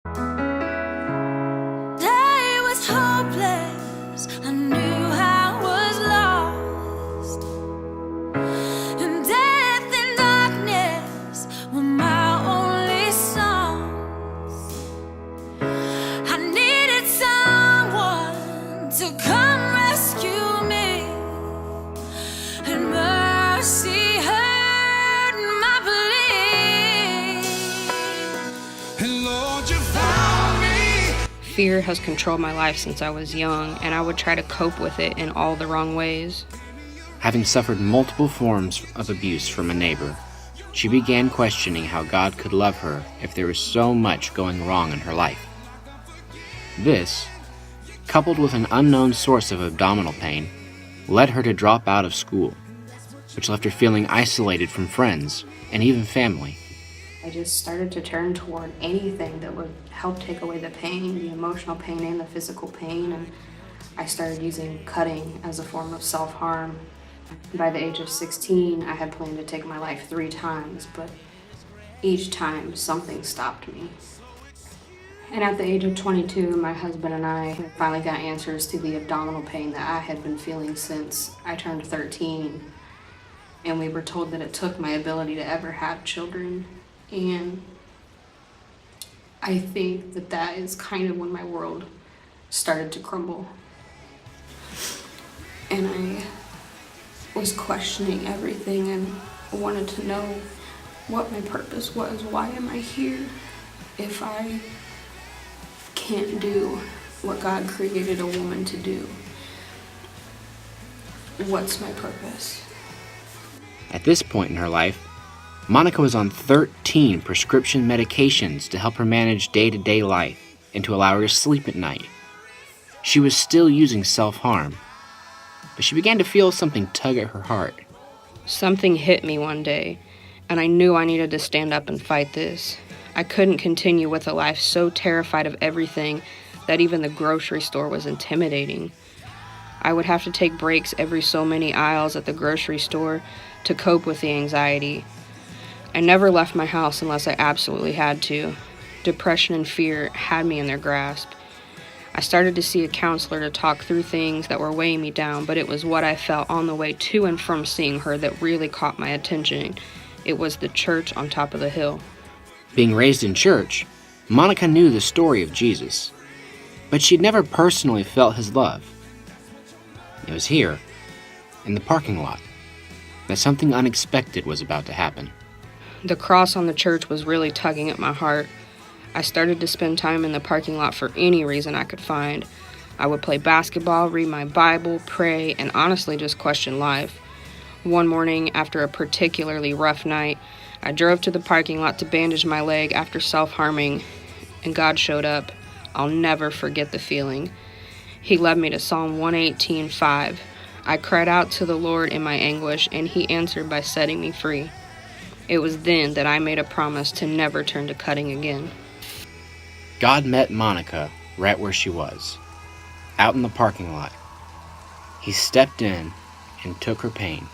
I was hopeless, I knew I was lost, and death and darkness were my only songs. I needed someone to come rescue me, and mercy heard my plea. And Lord, you found me. Fear has controlled my life since I was young, and I would try to cope with it in all the wrong ways. Having suffered multiple forms of abuse from a neighbor, she began questioning how God could love her if there was so much going wrong in her life. This, coupled with an unknown source of abdominal pain, led her to drop out of school, which left her feeling isolated from friends and even family. I just started to turn toward anything that would help take away the pain, the emotional pain and the physical pain, and I started using cutting as a form of self-harm. By the age of 16, I had planned to take my life 3 times, but each time something stopped me. And at the age of 22, my husband and I finally got answers to the abdominal pain that I had been feeling since I turned 13. And we were told that it took my ability to ever have children. And I think that that is kind of when my world started to crumble. And I was questioning everything and wanted to know what my purpose was. Why am I here if I can't do what God created a woman to do? What's my purpose? At this point in her life, Monica was on 13 prescription medications to help her manage day-to-day life and to allow her to sleep at night. She was still using self-harm, but she began to feel something tug at her heart. Something hit me one day, and I knew I needed to stand up and fight this. I couldn't continue with a life so terrified of everything that even the grocery store was intimidating. I would have to take breaks every so many aisles at the grocery store to cope with the anxiety. I never left my house unless I absolutely had to. Depression and fear had me in their grasp. I started to see a counselor to talk through things that were weighing me down, but it was what I felt on the way to and from seeing her that really caught my attention. It was the church on top of the hill. Being raised in church, Monica knew the story of Jesus, but she'd never personally felt his love. It was here, in the parking lot, that something unexpected was about to happen. The cross on the church was really tugging at my heart. I started to spend time in the parking lot for any reason I could find. I would play basketball, read my Bible, pray, and honestly just question life. One morning, after a particularly rough night, I drove to the parking lot to bandage my leg after self-harming, and God showed up. I'll never forget the feeling. He led me to Psalm 118:5. I cried out to the Lord in my anguish, and he answered by setting me free. It was then that I made a promise to never turn to cutting again. God met Monica right where she was, out in the parking lot. He stepped in and took her pain.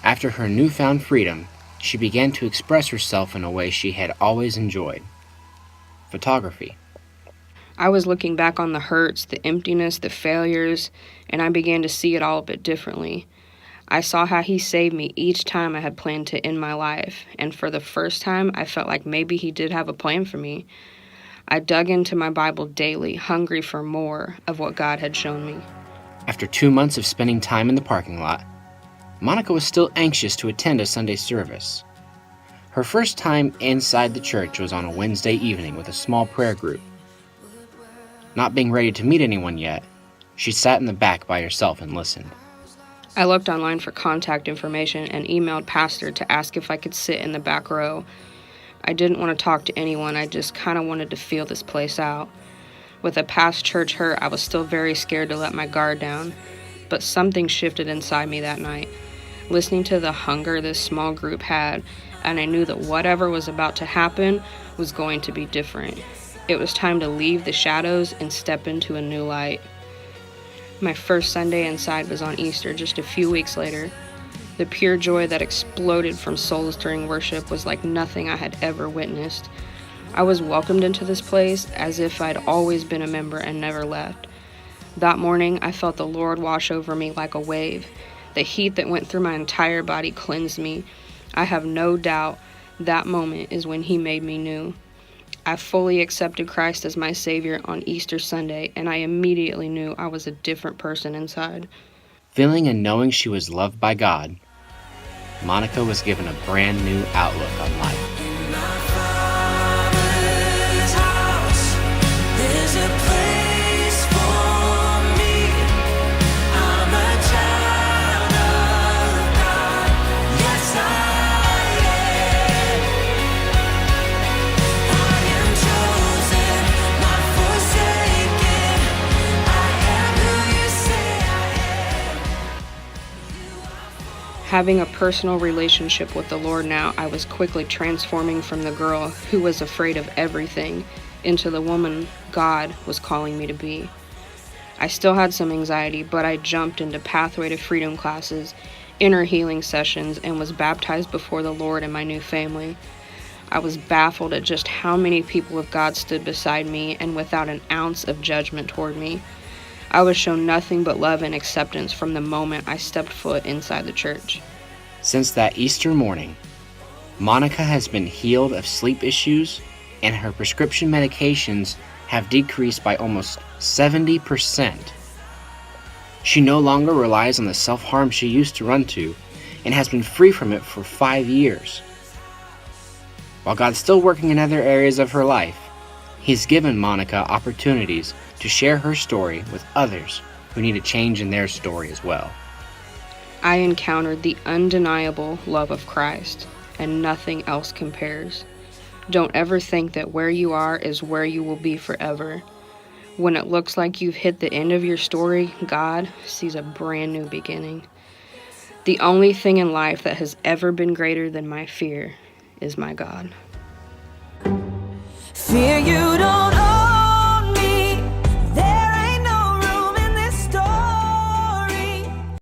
After her newfound freedom, she began to express herself in a way she had always enjoyed: photography. I was looking back on the hurts, the emptiness, the failures, and I began to see it all a bit differently. I saw how he saved me each time I had planned to end my life, and for the first time, I felt like maybe he did have a plan for me. I dug into my Bible daily, hungry for more of what God had shown me. After 2 months of spending time in the parking lot, Monica was still anxious to attend a Sunday service. Her first time inside the church was on a Wednesday evening with a small prayer group. Not being ready to meet anyone yet, she sat in the back by herself and listened. I looked online for contact information and emailed Pastor to ask if I could sit in the back row. I didn't want to talk to anyone, I just kind of wanted to feel this place out. With a past church hurt, I was still very scared to let my guard down, but something shifted inside me that night. Listening to the hunger this small group had, and I knew that whatever was about to happen was going to be different. It was time to leave the shadows and step into a new light. My first Sunday inside was on Easter, just a few weeks later. The pure joy that exploded from souls during worship was like nothing I had ever witnessed. I was welcomed into this place as if I'd always been a member and never left. That morning, I felt the Lord wash over me like a wave. The heat that went through my entire body cleansed me. I have no doubt that moment is when He made me new. I fully accepted Christ as my Savior on Easter Sunday, and I immediately knew I was a different person inside. Feeling and knowing she was loved by God, Monica was given a brand new outlook on life. In my Father's house, there's a place for me. I'm a child of God. Yes, I am. I am chosen, not forsaken. I am who you say I am. Having a personal relationship with the Lord now, I was quickly transforming from the girl who was afraid of everything into the woman God was calling me to be. I still had some anxiety, but I jumped into Pathway to Freedom classes, inner healing sessions, and was baptized before the Lord and my new family. I was baffled at just how many people of God stood beside me and without an ounce of judgment toward me. I was shown nothing but love and acceptance from the moment I stepped foot inside the church. Since that Easter morning, Monica has been healed of sleep issues, and her prescription medications have decreased by almost 70%. She no longer relies on the self-harm she used to run to, and has been free from it for 5 years. While God's still working in other areas of her life, He's given Monica opportunities to share her story with others who need a change in their story as well. I encountered the undeniable love of Christ, and nothing else compares. Don't ever think that where you are is where you will be forever. When it looks like you've hit the end of your story, God sees a brand new beginning. The only thing in life that has ever been greater than my fear is my God. Fear you don't